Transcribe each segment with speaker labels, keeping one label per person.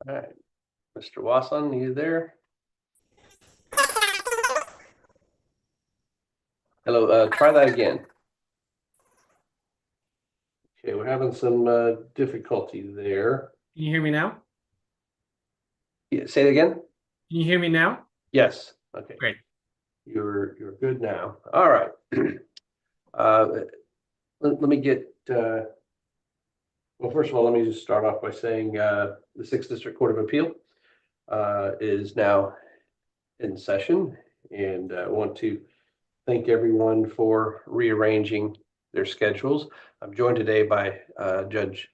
Speaker 1: All right, Mr. Wasson, you there? Hello, try that again. Okay, we're having some difficulty there.
Speaker 2: Can you hear me now?
Speaker 1: Yeah, say it again?
Speaker 2: Can you hear me now?
Speaker 1: Yes. Okay,
Speaker 2: Great.
Speaker 1: you're good now. All right. Uh, let me get well, first of all, let me just start off by saying the Sixth District Court of Appeal is now in session, and I want to thank everyone for rearranging their schedules. I'm joined today by Judge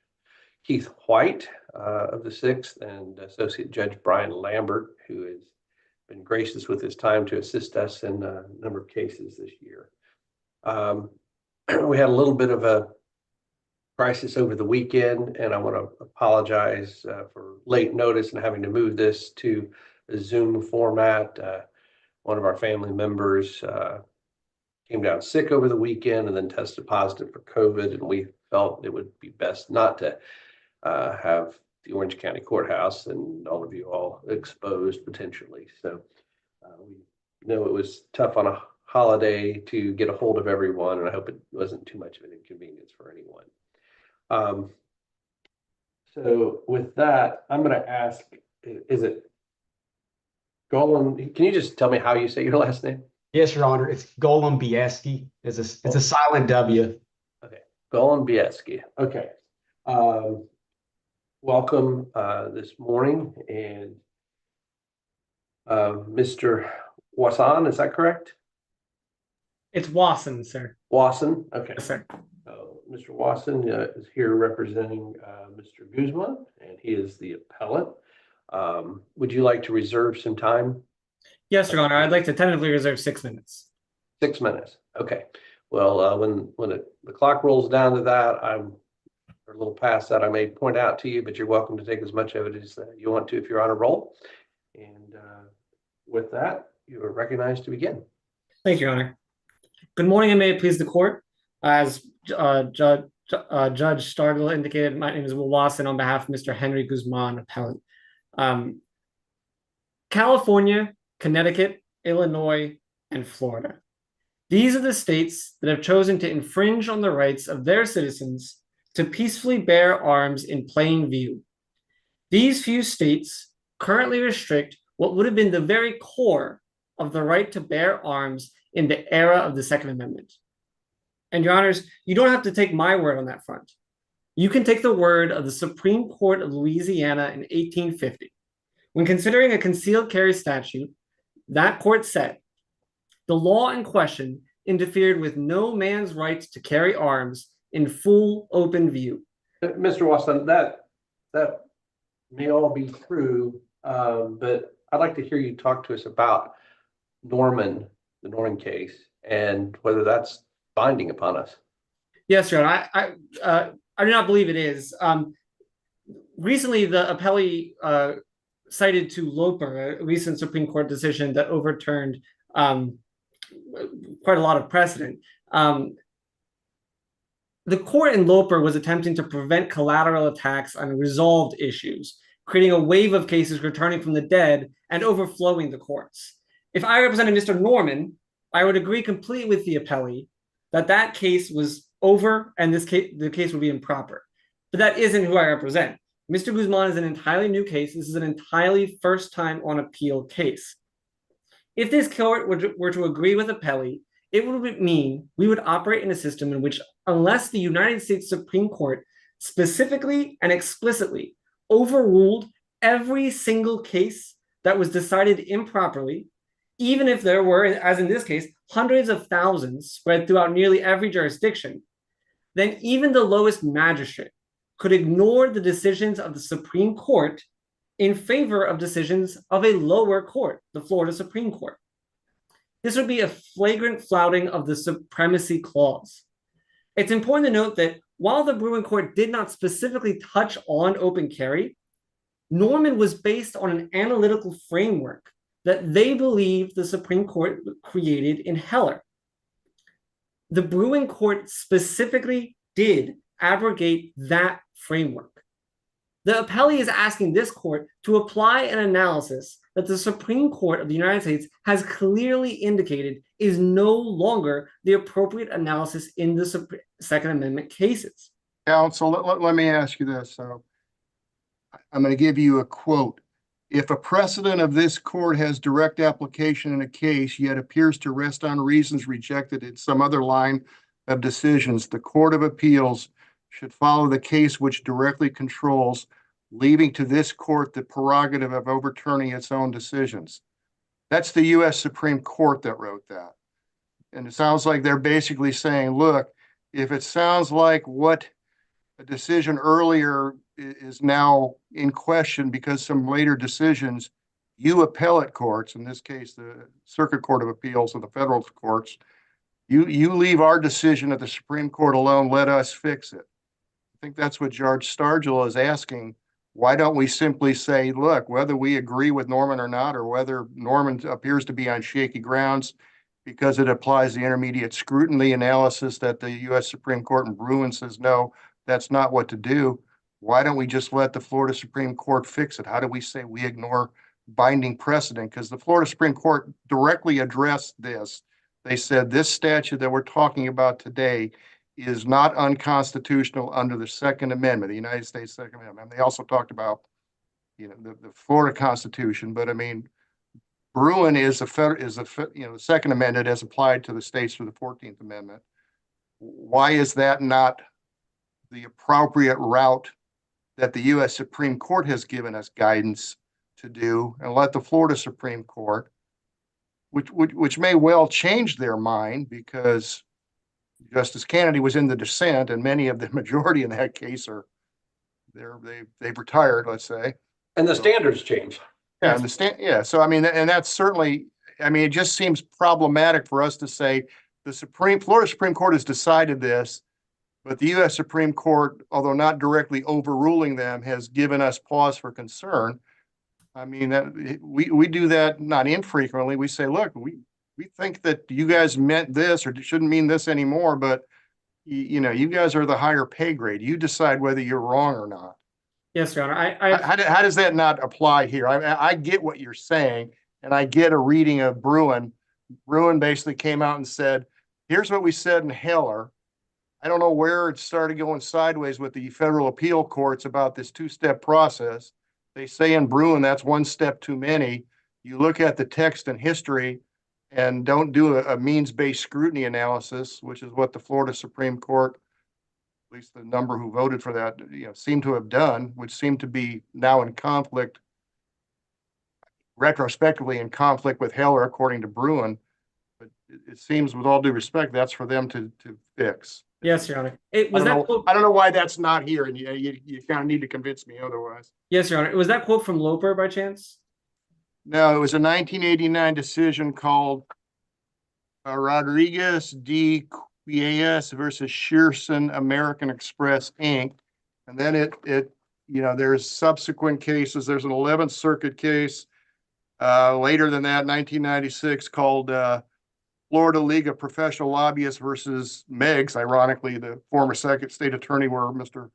Speaker 1: Keith White of the Sixth and Associate Judge Brian Lambert, who has been gracious with his time to assist us in a number of cases this year. We had a little bit of a crisis over the weekend, and I want to apologize for late notice and having to move this to a Zoom format. One of our family members came down sick over the weekend and then tested positive for COVID, and we felt it would be best not to have the Orange County Courthouse and all of you all exposed potentially. So we know it was tough on a holiday to get a hold of everyone, and I hope it wasn't too much of an inconvenience for anyone. So with that, I'm going to ask, is it Golan? Can you just tell me how you say your last name?
Speaker 3: Yes, Your Honor. It's Golem Bieski. It's a silent W.
Speaker 1: Okay, Golan Bieski. Okay. Welcome this morning, and Mr. Wasson, is that correct?
Speaker 2: It's Wasson, sir.
Speaker 1: Wasson, okay.
Speaker 2: Yes, sir.
Speaker 1: Mr. Wasson is here representing Mr. Guzman, and he is the appellant. Would you like to reserve some time?
Speaker 2: Yes, Your Honor. I'd like to tentatively reserve 6 minutes.
Speaker 1: 6 minutes. Okay. Well, when the clock rolls down to that, I'm a little past that. I may point out to you, but you're welcome to take as much of it as you want to if you're on a roll. And with that, you are recognized to begin.
Speaker 2: Thank you, Your Honor. Good morning, and may it please the court. As Judge Stargell indicated, my name is Will Wasson on behalf of Mr. Henry Guzman, appellant. California, Connecticut, Illinois, and Florida. These are the states that have chosen to infringe on the rights of their citizens to peacefully bear arms in plain view. These few states currently restrict what would have been the very core of the right to bear arms in the era of the Second Amendment. And Your Honors, you don't have to take my word on that front. You can take the word of the Supreme Court of Louisiana in 1850. When considering a concealed carry statute, that court said, the law in question interfered with no man's right to carry arms in full open view.
Speaker 1: Mr. Wasson, that may all be true, but I'd like to hear you talk to us about the Norman case, and whether that's binding upon us.
Speaker 2: Yes, Your Honor. I do not believe it is. Recently, the appellee cited to Loper, a recent Supreme Court decision that overturned quite a lot of precedent. The court in Loper was attempting to prevent collateral attacks on resolved issues, creating a wave of cases returning from the dead and overflowing the courts. If I represented Mr. Norman, I would agree completely with the appellee that that case was over and the case would be improper. But that isn't who I represent. Mr. Guzman is an entirely new case. This is an entirely first time on appeal case. If this court were to agree with appellee, it would mean we would operate in a system in which, unless the United States Supreme Court specifically and explicitly overruled every single case that was decided improperly, even if there were, as in this case, hundreds of thousands spread throughout nearly every jurisdiction, then even the lowest magistrate could ignore the decisions of the Supreme Court in favor of decisions of a lower court, the Florida Supreme Court. This would be a flagrant flouting of the Supremacy Clause. It's important to note that while the Bruin Court did not specifically touch on open carry, Norman was based on an analytical framework that they believed the Supreme Court created in Heller. The Bruin Court specifically did abrogate that framework. The appellee is asking this court to apply an analysis that the Supreme Court of the United States has clearly indicated is no longer the appropriate analysis in the Second Amendment cases.
Speaker 4: Counsel, let me ask you this. So I'm going to give you a quote. If a precedent of this court has direct application in a case, yet appears to rest on reasons rejected in some other line of decisions, the Court of Appeals should follow the case which directly controls, leaving to this court the prerogative of overturning its own decisions. That's the U.S. Supreme Court that wrote that. And it sounds like they're basically saying, look, if it sounds like what a decision earlier is now in question because some later decisions, you appellate courts, in this case, the Circuit Court of Appeals or the federal courts, you leave our decision at the Supreme Court alone, let us fix it. I think that's what Judge Stargel is asking. Why don't we simply say, look, whether we agree with Norman or not, or whether Norman appears to be on shaky grounds because it applies the intermediate scrutiny analysis that the U.S. Supreme Court in Bruin says, no, that's not what to do. Why don't we just let the Florida Supreme Court fix it? How do we say we ignore binding precedent? Because the Florida Supreme Court directly addressed this. They said this statute that we're talking about today is not unconstitutional under the Second Amendment, the United States Second Amendment. And they also talked about, the Florida Constitution. But I mean, Bruin is the Second Amendment as applied to the states through the 14th Amendment. Why is that not the appropriate route that the U.S. Supreme Court has given us guidance to do, and let the Florida Supreme Court, which may well change their mind because Justice Kennedy was in the dissent, and many of the majority in that case they've retired, let's say.
Speaker 1: And the standards change.
Speaker 4: Yeah, so I mean, and that's certainly, I mean, it just seems problematic for us to say the Florida Supreme Court has decided this, but the U.S. Supreme Court, although not directly overruling them, has given us pause for concern. I mean, that we do that not infrequently. We say, look, we think that you guys meant this or shouldn't mean this anymore, but you guys are the higher pay grade. You decide whether you're wrong or not.
Speaker 2: Yes, Your Honor.
Speaker 4: How does that not apply here? I get what you're saying, and I get a reading of Bruin. Bruin basically came out and said, here's what we said in Heller. I don't know where it started going sideways with the federal appeal courts about this two-step process. They say in Bruin that's one step too many. You look at the text and history and don't do a means-based scrutiny analysis, which is what the Florida Supreme Court, at least the number who voted for that, seem to have done, which seem to be now in conflict, retrospectively in conflict with Heller, according to Bruin. But it seems, with all due respect, that's for them to fix.
Speaker 2: Yes, Your Honor.
Speaker 4: I don't know why that's not here, and you kind of need to convince me otherwise.
Speaker 2: Yes, Your Honor. Was that quote from Loper by chance?
Speaker 4: No, it was a 1989 decision called Rodriguez D. Cuellas versus Shearson American Express, Inc. And then there's subsequent cases. There's an 11th Circuit case later than that, 1996, called Florida League of Professional Lobbyists versus Meigs, ironically, the former second state attorney where Mr.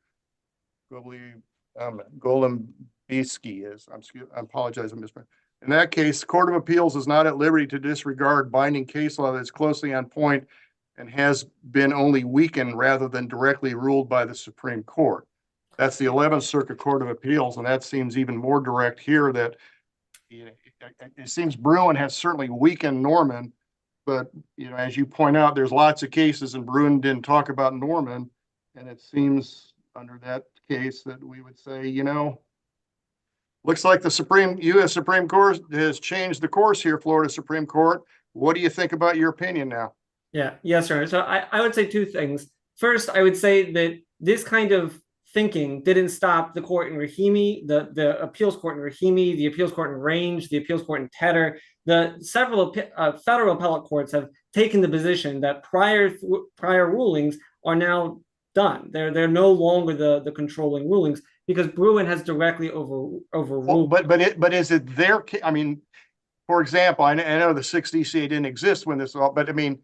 Speaker 4: Golombisky is. I apologize, Mr. In that case, the Court of Appeals is not at liberty to disregard binding case law that's closely on point and has been only weakened rather than directly ruled by the Supreme Court. That's the 11th Circuit Court of Appeals, and that seems even more direct here that it seems Bruin has certainly weakened Norman, but as you point out, there's lots of cases, and Bruin didn't talk about Norman, and it seems under that case that we would say, looks like the U.S. Supreme Court has changed the course here, Florida Supreme Court. What do you think about your opinion now?
Speaker 2: Yeah, yes, sir. So I would say two things. First, I would say that this kind of thinking didn't stop the court in Rahimi, the appeals court in Rahimi, the appeals court in Range, the appeals court in Tedder. The several federal appellate courts have taken the position that prior rulings are now done. They're no longer the controlling rulings because Bruin has directly overruled.
Speaker 4: But is it their? I mean, for example, I know the 6th DCA didn't exist when this all, but I mean,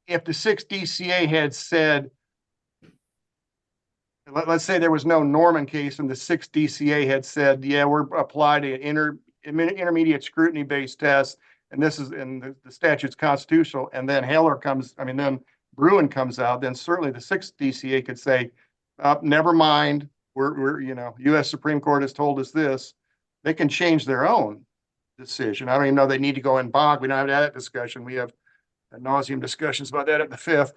Speaker 4: if the 6th DCA had said let's say there was no Norman case and the sixth DCA had said, yeah, we're applied an intermediate scrutiny based test. And this is, and the statute's constitutional. And then then Bruen comes out, then certainly the sixth DCA could say, never mind. We're, U.S. Supreme Court has told us this. They can change their own decision. I don't even know they need to go en banc. We don't have that discussion. We have ad nauseum discussions about that at the fifth.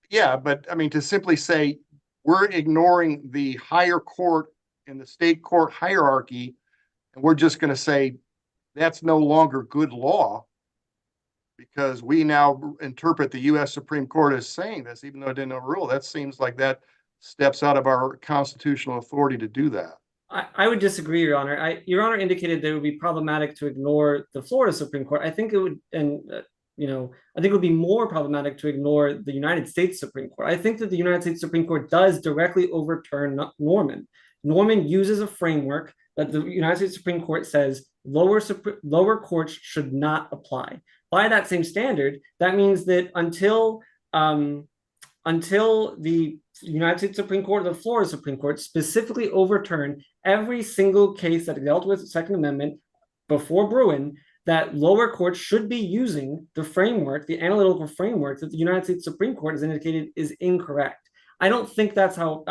Speaker 4: Yeah, but I mean, to simply say we're ignoring the higher court and the state court hierarchy, and we're just going to say that's no longer good law because we now interpret the U.S. Supreme Court as saying this, even though it didn't overrule. That seems like that steps out of our constitutional authority to do that.
Speaker 2: I would disagree, Your Honor. Your Honor indicated that it would be problematic to ignore the Florida Supreme Court. I think it would, I think it would be more problematic to ignore the United States Supreme Court. I think that the United States Supreme Court does directly overturn Norman. Norman uses a framework that the United States Supreme Court says lower courts should not apply. By that same standard, that means that until the United States Supreme Court or the Florida Supreme Court specifically overturn every single case that dealt with the Second Amendment before Bruen, that lower courts should be using the framework, the analytical framework that the United States Supreme Court has indicated is incorrect. I don't think that's how,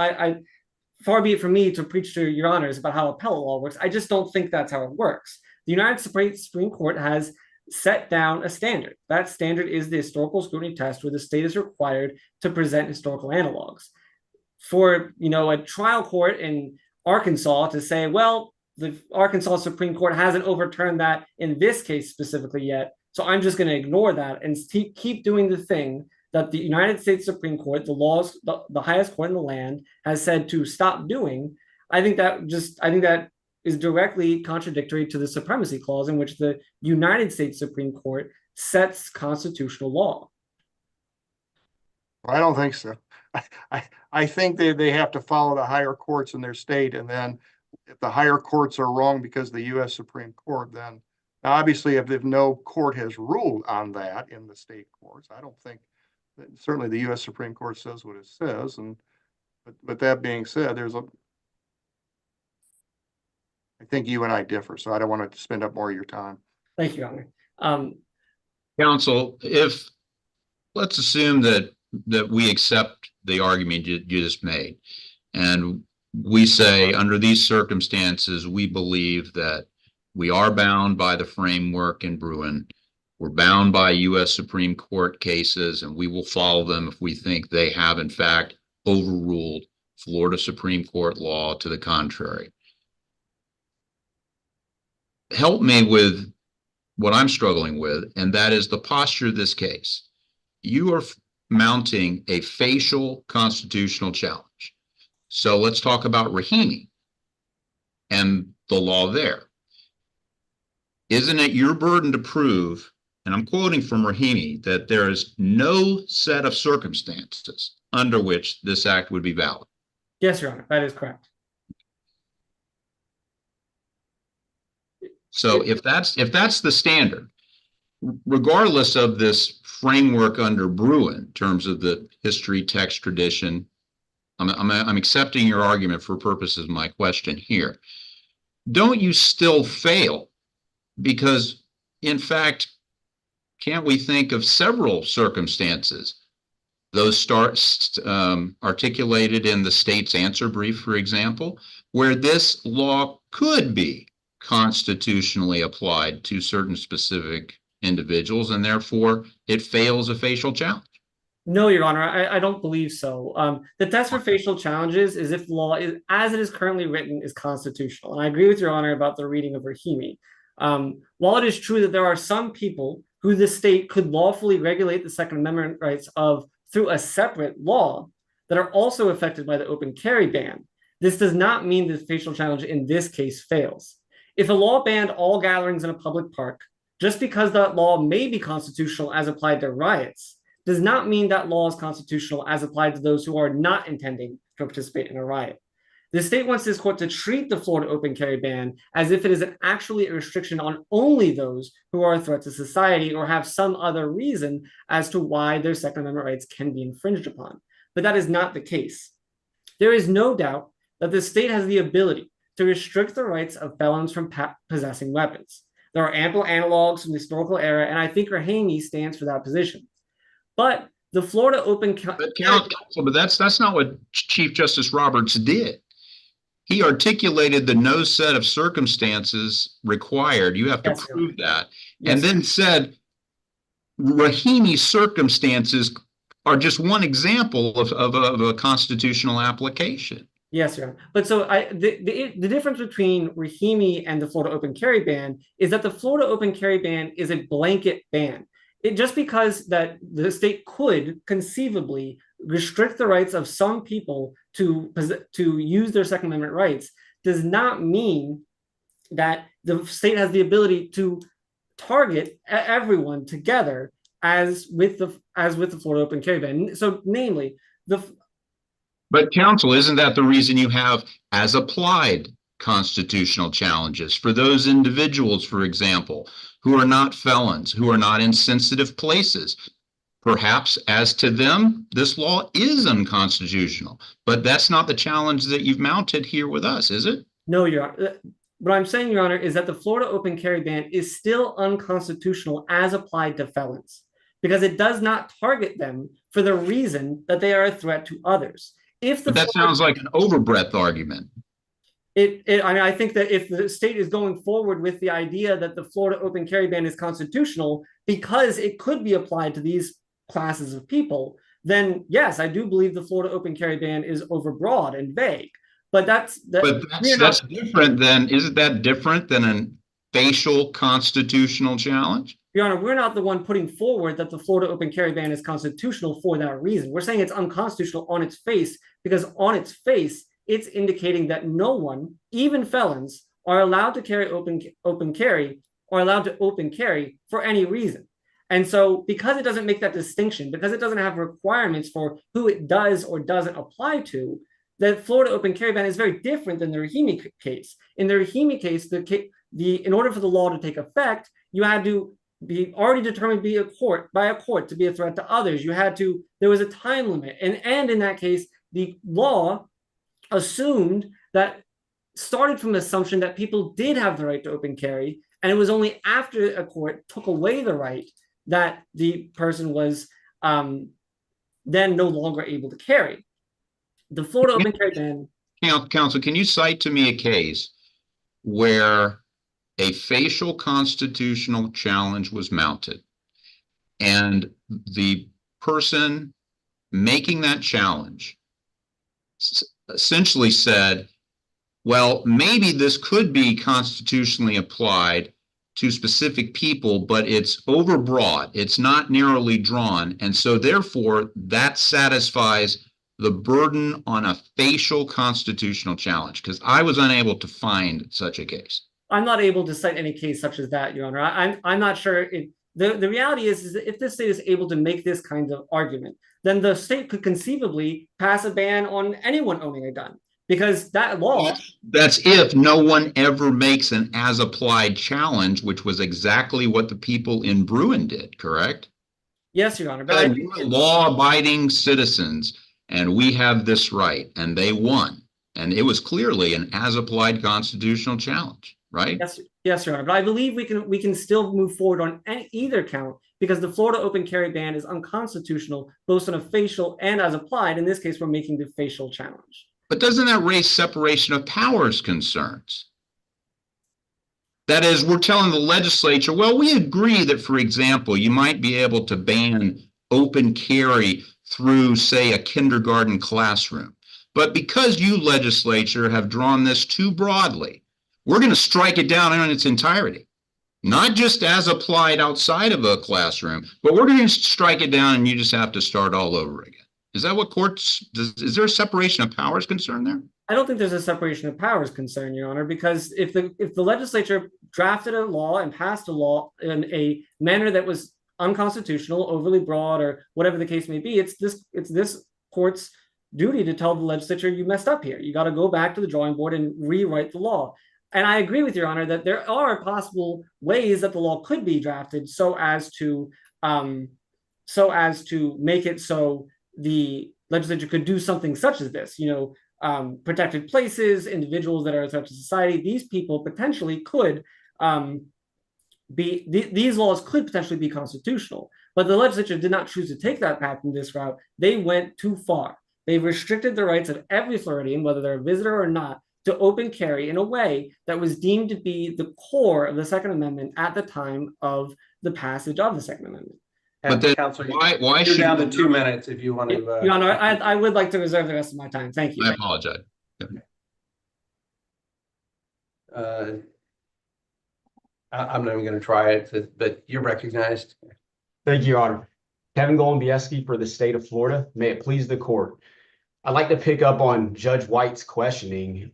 Speaker 2: far be it from me to preach to Your Honors about how appellate law works. I just don't think that's how it works. The United States Supreme Court has set down a standard. That standard is the historical scrutiny test where the state is required to present historical analogs. For, a trial court in Arkansas to say, well, the Arkansas Supreme Court hasn't overturned that in this case specifically yet, so I'm just going to ignore that and keep doing the thing that the United States Supreme Court, the highest court in the land, has said to stop doing. I think that is directly contradictory to the Supremacy Clause, in which the United States Supreme Court sets constitutional law.
Speaker 4: I don't think so. I think they have to follow the higher courts in their state, and then if the higher courts are wrong because the U.S. Supreme Court, then obviously if no court has ruled on that in the state courts, I don't think that certainly the U.S. Supreme Court says what it says. But that being said, I think you and I differ, so I don't want to spend up more of your time.
Speaker 2: Thank you, Your Honor.
Speaker 5: Counsel, let's assume that we accept the argument you just made, and we say under these circumstances, we believe that we are bound by the framework in Bruen. We're bound by U.S. Supreme Court cases, and we will follow them if we think they have, in fact, overruled Florida Supreme Court law to the contrary. Help me with what I'm struggling with, and that is the posture of this case. You are mounting a facial constitutional challenge. So let's talk about Rahimi and the law there. Isn't it your burden to prove, and I'm quoting from Rahimi, that there is no set of circumstances under which this act would be valid?
Speaker 2: Yes, Your Honor, that is correct.
Speaker 5: So if that's the standard, regardless of this framework under Bruen in terms of the history, text, tradition, I'm accepting your argument for purposes of my question here. Don't you still fail? Because, in fact, can't we think of several circumstances? Those articulated in the state's answer brief, for example, where this law could be constitutionally applied to certain specific individuals, and therefore it fails a facial challenge.
Speaker 2: No, Your Honor, I don't believe so. The test for facial challenges is if the law, as it is currently written, is constitutional. And I agree with Your Honor about the reading of Rahimi. While it is true that there are some people who the state could lawfully regulate the Second Amendment rights of through a separate law that are also affected by the open carry ban, this does not mean that the facial challenge in this case fails. If a law banned all gatherings in a public park, just because that law may be constitutional as applied to riots, does not mean that law is constitutional as applied to those who are not intending to participate in a riot. The state wants this court to treat the Florida open carry ban as if it is actually a restriction on only those who are a threat to society or have some other reason as to why their Second Amendment rights can be infringed upon. but that is not the case. There is no doubt that the state has the ability to restrict the rights of felons from possessing weapons. There are ample analogs from the historical era, and I think Rahimi stands for that position. But the Florida Open
Speaker 5: but that's not what Chief Justice Roberts did. He articulated the no set of circumstances required. You have to prove that.
Speaker 2: Yes.
Speaker 5: And then said Rahimi's circumstances are just one example of a constitutional application.
Speaker 2: Yes, Your Honor. But so the difference between Rahimi and the Florida Open Carry ban is that the Florida Open Carry ban is a blanket ban. Just because that the state could conceivably restrict the rights of some people to use their Second Amendment rights does not mean that the state has the ability to target everyone together as with the Florida Open Carry ban. So, namely,
Speaker 5: But counsel, isn't that the reason you have as applied constitutional challenges for those individuals, for example, who are not felons, who are not in sensitive places? Perhaps as to them, this law is unconstitutional, but that's not the challenge that you've mounted here with us, is it?
Speaker 2: No, Your Honor. What I'm saying, Your Honor, is that the Florida Open Carry ban is still unconstitutional as applied to felons because it does not target them for the reason that they are a threat to others.
Speaker 5: But that sounds like an overbreadth argument.
Speaker 2: I think that if the state is going forward with the idea that the Florida Open Carry ban is constitutional because it could be applied to these classes of people, then yes, I do believe the Florida Open Carry ban is overbroad and vague. But that's
Speaker 5: different than, isn't that different than a facial constitutional challenge?
Speaker 2: Your Honor, we're not the one putting forward that the Florida Open Carry ban is constitutional for that reason. We're saying it's unconstitutional on its face because on its face, it's indicating that no one, even felons, are allowed to carry open carry or allowed to open carry for any reason. And so because it doesn't make that distinction, because it doesn't have requirements for who it does or doesn't apply to, the Florida Open Carry ban is very different than the Rahimi case. In the Rahimi case, in order for the law to take effect, you had to be already determined by a court to be a threat to others. There was a time limit. And in that case, the law assumed that started from the assumption that people did have the right to open carry. And it was only after a court took away the right that the person was then no longer able to carry. The Florida Open Carry ban.
Speaker 5: Counsel, can you cite to me a case where a facial constitutional challenge was mounted and the person making that challenge essentially said, well, maybe this could be constitutionally applied to specific people, but it's overbroad, it's not narrowly drawn, and so therefore that satisfies the burden on a facial constitutional challenge? Because I was unable to find such a case.
Speaker 2: I'm not able to cite any case such as that, Your Honor. I'm not sure. The reality is that if the state is able to make this kind of argument, then the state could conceivably pass a ban on anyone owning a gun, because that law.
Speaker 5: That's if no one ever makes an as-applied challenge, which was exactly what the people in Bruin did, correct?
Speaker 2: Yes, Your Honor. But
Speaker 5: we're law-abiding citizens, and we have this right, and they won. And it was clearly an as-applied constitutional challenge, right?
Speaker 2: Yes, Your Honor. But I believe we can still move forward on either count because the Florida Open Carry ban is unconstitutional, both on a facial and as applied. In this case, we're making the facial challenge.
Speaker 5: But doesn't that raise separation of powers concerns? That is, we're telling the legislature, well, we agree that, for example, you might be able to ban open carry through, say, a kindergarten classroom. But because you, legislature, have drawn this too broadly, we're going to strike it down in its entirety. Not just as applied outside of a classroom, but we're going to strike it down and you just have to start all over again. Is that what courts, is there a separation of powers concern there?
Speaker 2: I don't think there's a separation of powers concern, Your Honor, because if the legislature drafted a law and passed a law in a manner that was unconstitutional, overly broad, or whatever the case may be, it's this court's duty to tell the legislature you messed up here. You got to go back to the drawing board and rewrite the law. And I agree with Your Honor that there are possible ways that the law could be drafted so as to make it so the legislature could do something such as this. Protected places, individuals that are a threat to society. These people potentially could these laws could potentially be constitutional. But the legislature did not choose to take that path in this route. They went too far. They restricted the rights of every Floridian, whether they're a visitor or not, to open carry in a way that was deemed to be the core of the Second Amendment at the time of the passage of the Second Amendment.
Speaker 5: But then
Speaker 1: Counselor,
Speaker 5: why
Speaker 1: you're
Speaker 5: should
Speaker 1: down to 2 minutes if you want to.
Speaker 2: Your Honor, I would like to reserve the rest of my time. Thank you.
Speaker 5: I apologize.
Speaker 1: I'm not even going to try it, but you're recognized.
Speaker 3: Thank you, Your Honor. Kevin Golombiewski for the state of Florida. May it please the court. I'd like to pick up on Judge White's questioning.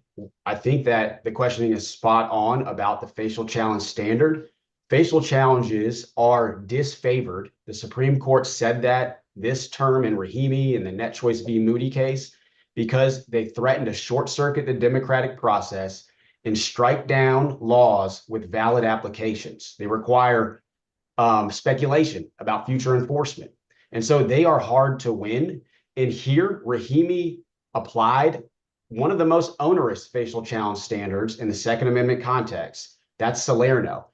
Speaker 3: I think that the questioning is spot on about the facial challenge standard. Facial challenges are disfavored. The Supreme Court said that this term in Rahimi and the Net Choice v. Moody case because they threaten to short circuit the democratic process and strike down laws with valid applications. They require speculation about future enforcement. And so they are hard to win. And here, Rahimi applied one of the most onerous facial challenge standards in the Second Amendment context. That's Salerno.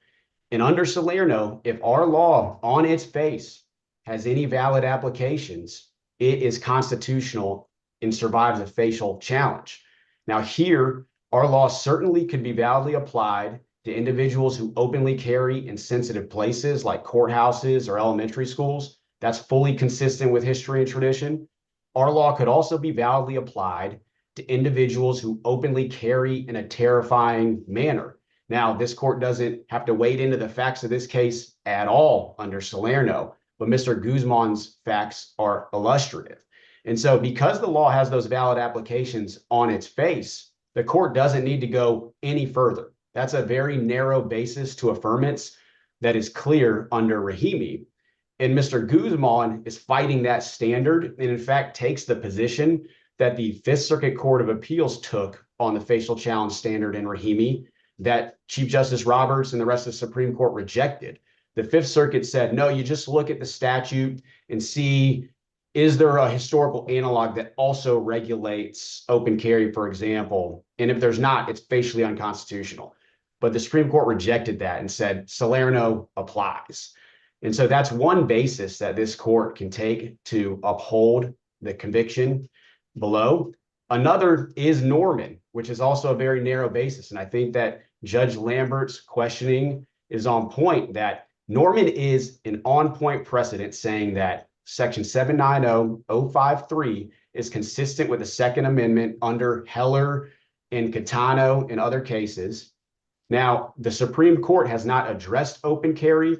Speaker 3: And under Salerno, if our law on its face has any valid applications, it is constitutional and survives a facial challenge. Now here, our law certainly could be validly applied to individuals who openly carry in sensitive places like courthouses or elementary schools. That's fully consistent with history and tradition. Our law could also be validly applied to individuals who openly carry in a terrifying manner. Now, this court doesn't have to wade into the facts of this case at all under Salerno, but Mr. Guzman's facts are illustrative. And so because the law has those valid applications on its face, the court doesn't need to go any further. That's a very narrow basis to affirmance that is clear under Rahimi. And Mr. Guzman is fighting that standard and in fact takes the position that the Fifth Circuit Court of Appeals took on the facial challenge standard in Rahimi that Chief Justice Roberts and the rest of the Supreme Court rejected. The Fifth Circuit said, no, you just look at the statute and see, is there a historical analog that also regulates open carry, for example? And if there's not, it's facially unconstitutional. But the Supreme Court rejected that and said Salerno applies. And so that's one basis that this court can take to uphold the conviction below. Another is Norman, which is also a very narrow basis. And I think that Judge Lambert's questioning is on point, that Norman is an on-point precedent saying that Section 790053 is consistent with the Second Amendment under Heller and Catano and other cases. Now, the Supreme Court has not addressed open carry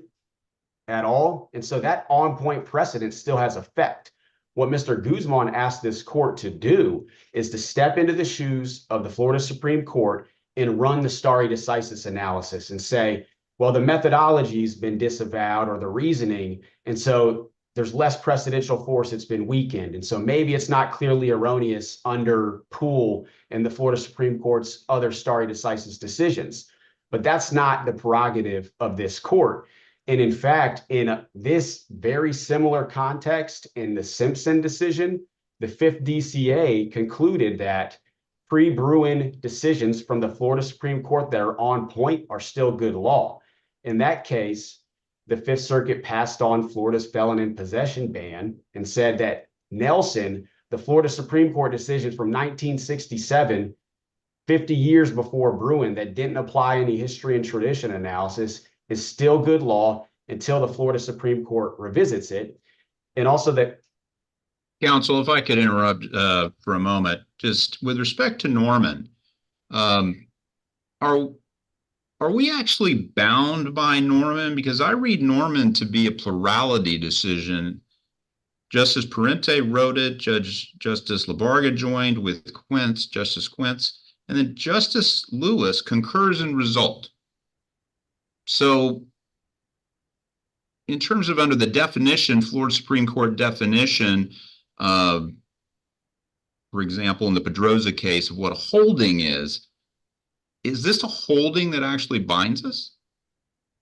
Speaker 3: at all. And so that on-point precedent still has effect. What Mr. Guzman asked this court to do is to step into the shoes of the Florida Supreme Court and run the stare decisis analysis and say, well, the methodology's been disavowed or the reasoning, and so there's less precedential force, it's been weakened. And so maybe it's not clearly erroneous under Poole and the Florida Supreme Court's other stare decisis decisions. But that's not the prerogative of this court. And in fact, in this very similar context, in the Simpson decision, the Fifth DCA concluded that pre-Bruin decisions from the Florida Supreme Court that are on point are still good law. In that case, the Fifth Circuit passed on Florida's felon in possession ban and said that Nelson, the Florida Supreme Court decision from 1967, 50 years before Bruin, that didn't apply any history and tradition analysis, is still good law until the Florida Supreme Court revisits it. And also that...
Speaker 5: Counsel, if I could interrupt for a moment, just with respect to Norman, are we actually bound by Norman? Because I read Norman to be a plurality decision. Justice Parente wrote it, Justice Labarga joined with Quince, Justice Quince, and then Justice Lewis concurs in result. So in terms of under the definition, Florida Supreme Court definition, for example, in the Pedroza case of what a holding is this a holding that actually binds us?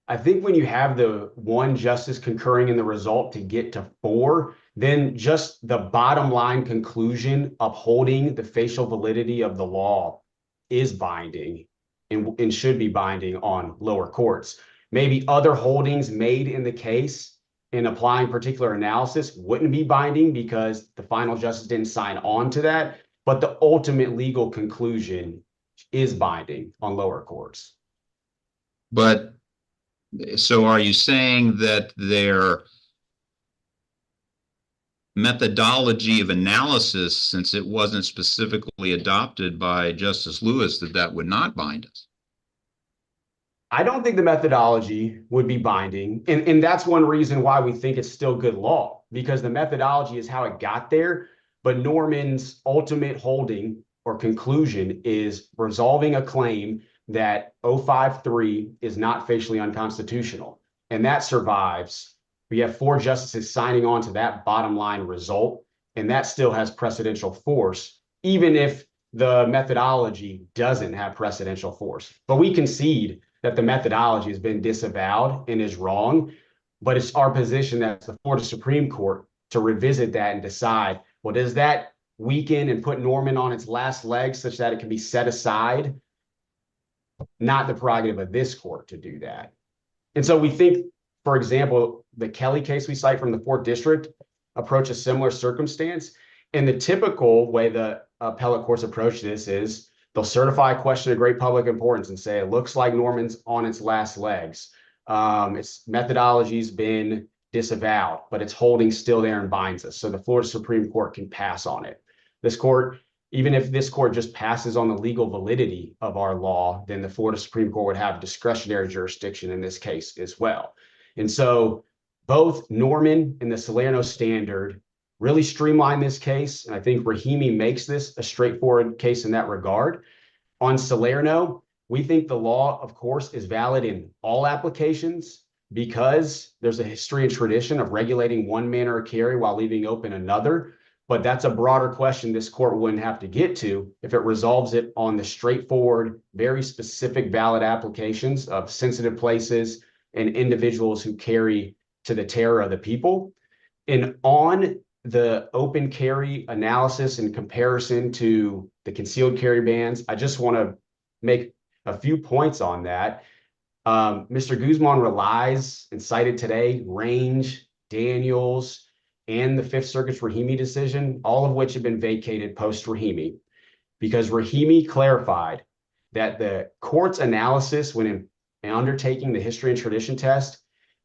Speaker 3: I think when you have the one justice concurring in the result to get to 4, then just the bottom line conclusion upholding the facial validity of the law is binding and should be binding on lower courts. Maybe other holdings made in the case in applying particular analysis wouldn't be binding because the final justice didn't sign on to that, but the ultimate legal conclusion is binding on lower courts.
Speaker 5: But so are you saying that their methodology of analysis, since it wasn't specifically adopted by Justice Lewis, that would not bind us?
Speaker 3: I don't think the methodology would be binding. And that's one reason why we think it's still good law, because the methodology is how it got there. But Norman's ultimate holding or conclusion is resolving a claim that 053 is not facially unconstitutional. And that survives. We have 4 justices signing on to that bottom line result. And that still has precedential force, even if the methodology doesn't have precedential force. But we concede that the methodology has been disavowed and is wrong, but it's our position that it's the Florida Supreme Court to revisit that and decide, well, does that weaken and put Norman on its last legs such that it can be set aside? Not the prerogative of this court to do that. And so we think, for example, the Kelly case we cite from the 4th District approach a similar circumstance. And the typical way the appellate courts approach this is they'll certify a question of great public importance and say, it looks like Norman's on its last legs. Its methodology's been disavowed, but its holding still there and binds us. So the Florida Supreme Court can pass on it. This court, even if this court just passes on the legal validity of our law, then the Florida Supreme Court would have discretionary jurisdiction in this case as well. And so both Norman and the Salerno standard really streamline this case. And I think Rahimi makes this a straightforward case in that regard. On Salerno, we think the law, of course, is valid in all applications because there's a history and tradition of regulating one manner of carry while leaving open another. But that's a broader question this court wouldn't have to get to if it resolves it on the straightforward, very specific valid applications of sensitive places and individuals who carry to the terror of the people. And on the open carry analysis in comparison to the concealed carry bans, I just want to make a few points on that. Mr. Guzman relies and cited today Range, Daniels, and the Fifth Circuit's Rahimi decision, all of which have been vacated post-Rahimi, because Rahimi clarified that the court's analysis when undertaking the history and tradition test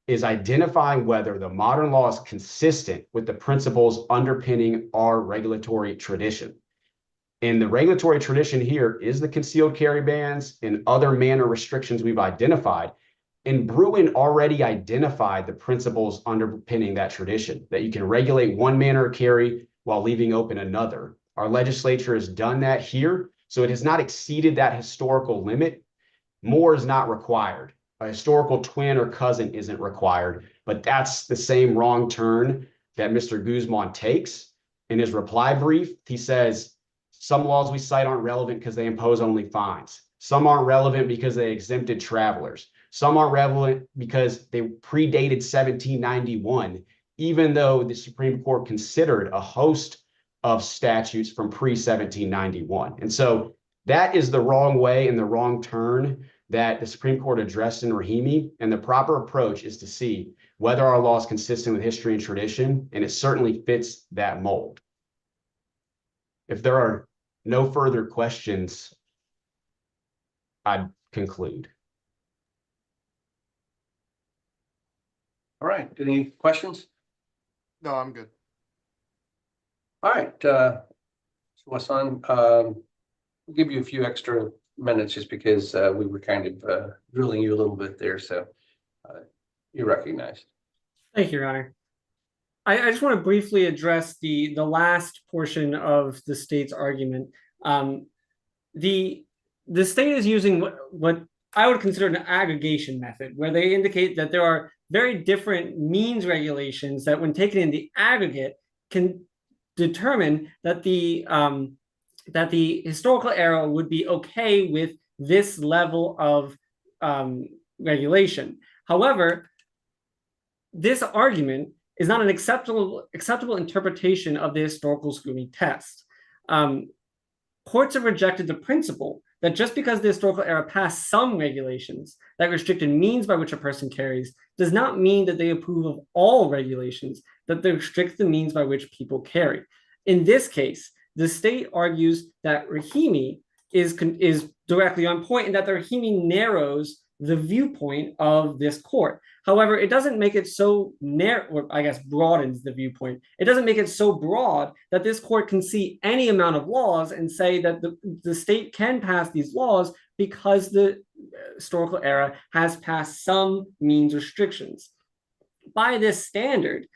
Speaker 3: is identifying whether the modern law is consistent with the principles underpinning our regulatory tradition. And the regulatory tradition here is the concealed carry bans and other manner restrictions we've identified. And Bruen already identified the principles underpinning that tradition, that you can regulate one manner of carry while leaving open another. Our legislature has done that here, so it has not exceeded that historical limit. More is not required. A historical twin or cousin isn't required, but that's the same wrong turn that Mr. Guzman takes. In his reply brief, he says, some laws we cite aren't relevant because they impose only fines. Some aren't relevant because they exempted travelers. Some aren't relevant because they predated 1791, even though the Supreme Court considered a host of statutes from pre-1791. And so that is the wrong way and the wrong turn that the Supreme Court addressed in Rahimi. And the proper approach is to see whether our law is consistent with history and tradition, and it certainly fits that mold. If there are no further questions, I'd conclude.
Speaker 1: All right, any questions?
Speaker 4: No, I'm good.
Speaker 1: All right, so Wasan, we'll give you a few extra minutes just because we were kind of drilling you a little bit there, so you're recognized.
Speaker 2: Thank you, Your Honor. I just want to briefly address the last portion of the state's argument. The state is using what I would consider an aggregation method, where they indicate that there are very different means regulations that, when taken in the aggregate, can determine that the historical era would be okay with this level of regulation. However, this argument is not an acceptable interpretation of the historical scrutiny test. Courts have rejected the principle that just because the historical era passed some regulations that restricted means by which a person carries does not mean that they approve of all regulations that restrict the means by which people carry. In this case, the state argues that Rahimi is directly on point and that the Rahimi narrows the viewpoint of this court. However, it doesn't make it so narrow, or I guess broadens the viewpoint. It doesn't make it so broad that this court can see any amount of laws and say that the state can pass these laws because the historical era has passed some means restrictions. By this standard,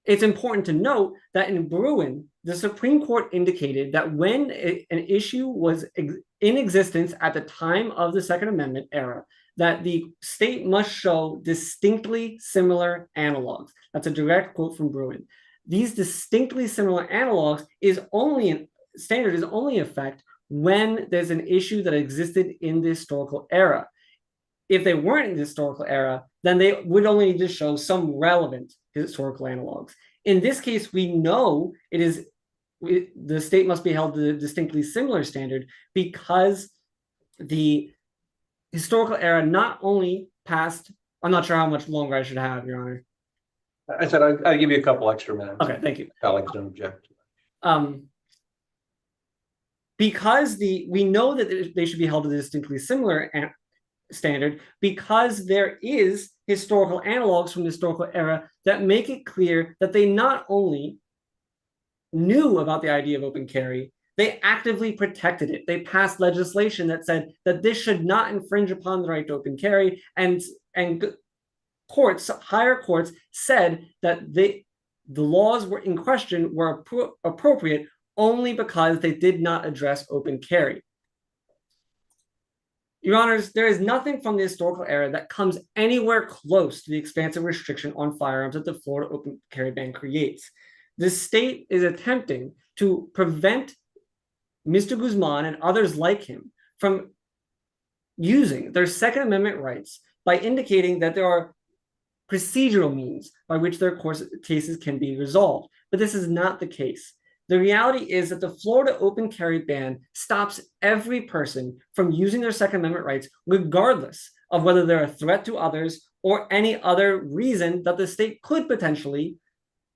Speaker 2: it's important to note that in Bruen, the Supreme Court indicated that when an issue was in existence at the time of the Second Amendment era, that the state must show distinctly similar analogs. That's a direct quote from Bruen. These distinctly similar analogs is only in effect when there's an issue that existed in the historical era. If they weren't in the historical era, then they would only need to show some relevant historical analogs. In this case, we know the state must be held to a distinctly similar standard because the historical era not only passed, I'm not sure how much longer I should have, Your Honor.
Speaker 1: I said I'd give you a couple extra minutes.
Speaker 2: Okay, thank you.
Speaker 1: Colleagues don't object.
Speaker 2: Because we know that they should be held to a distinctly similar standard because there is historical analogs from the historical era that make it clear that they not only knew about the idea of open carry, they actively protected it. They passed legislation that said that this should not infringe upon the right to open carry, and courts, higher courts, said that the laws were in question were appropriate only because they did not address open carry. Your Honors, there is nothing from the historical era that comes anywhere close to the expansive restriction on firearms that the Florida open carry ban creates. The state is attempting to prevent Mr. Guzman and others like him from using their Second Amendment rights by indicating that there are procedural means by which their cases can be resolved. But this is not the case. The reality is that the Florida open carry ban stops every person from using their Second Amendment rights, regardless of whether they're a threat to others or any other reason that the state could potentially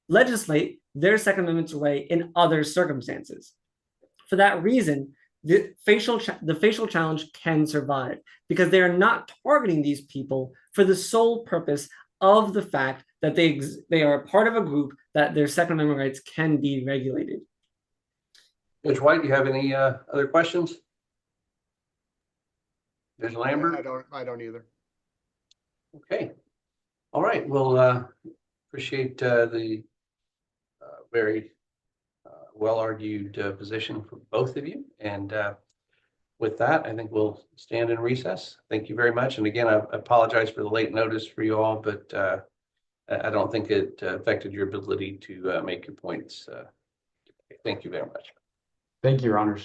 Speaker 2: legislate their Second Amendment away in other circumstances. For that reason, the facial challenge can survive because they are not targeting these people for the sole purpose of the fact that they are a part of a group that their Second Amendment rights can be regulated.
Speaker 1: Judge White, do you have any other questions? Judge Lambert?
Speaker 4: I don't either.
Speaker 1: Okay. All right. Well, appreciate the very well-argued position from both of you. And with that, I think we'll stand in recess. Thank you very much. And again, I apologize for the late notice for you all, but I don't think it affected your ability to make your points. Thank you very much.
Speaker 3: Thank you, Your Honors.